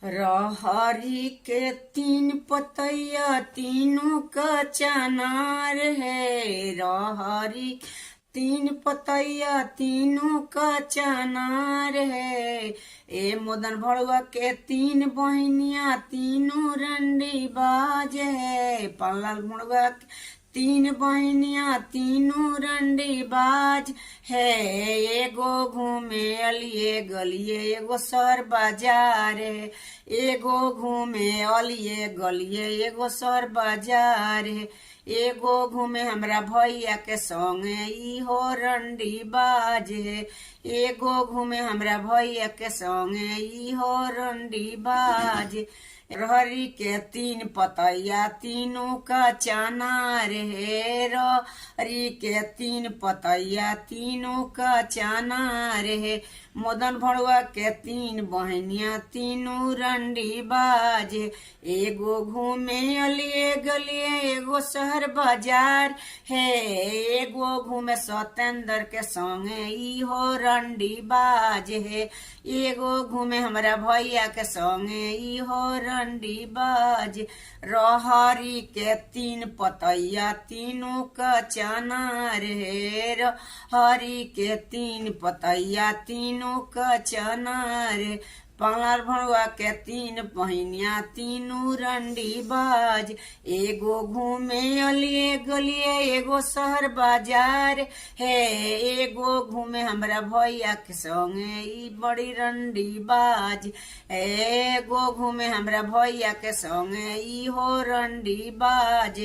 रहरी के तीन पतैया तीनों का चनार है। रहरी तीन पतैया तीनों का चनार है। ए मदन भड़ुआ के तीन बहनिया तीनों रंडी बाज है। पल्लाल भड़ुआ के तीन बहनिया तीनों रंडी बाज है। एगो घूमे अलिए गलिए एगो शहर बाजार है। एगो घूमे अलिए गलिए एगो शहर बाजार है। एगो घूमे हमरा भैया के संगे इहो रंडी बाज है। एगो घूमे हमरा भैया के संगे इहो रंडी बाज। रहरी के तीन पतैया तीनों का चनार है। रहरी के तीन पतैया तीनों का चनार है। मदन भड़ुआ के तीन बहनिया तीनों रंडी बाज। एगो घूमे अलिए गलिए एगो शहर बाजार है। एगो घूमे सतेंद्र के संगे इहो रंडी बाज है। एगो घूमे हमरा भैया के संगे इहो रंडी बाज। रहरी के तीन पतैया तीनों का चनार है। रहरी के तीन पतैया तीनों का चनार। पल्लाल भड़ुआ के तीन बहनिया तीनों रंडी बाज। एगो घूमे अलिए गलिए एगो शहर बाजार है। एगो घूमे हमरा भैया के संगे ई बड़ी रंडी बाज। एगो घूमे हमरा भैया के संगे इहो रंडी बाज।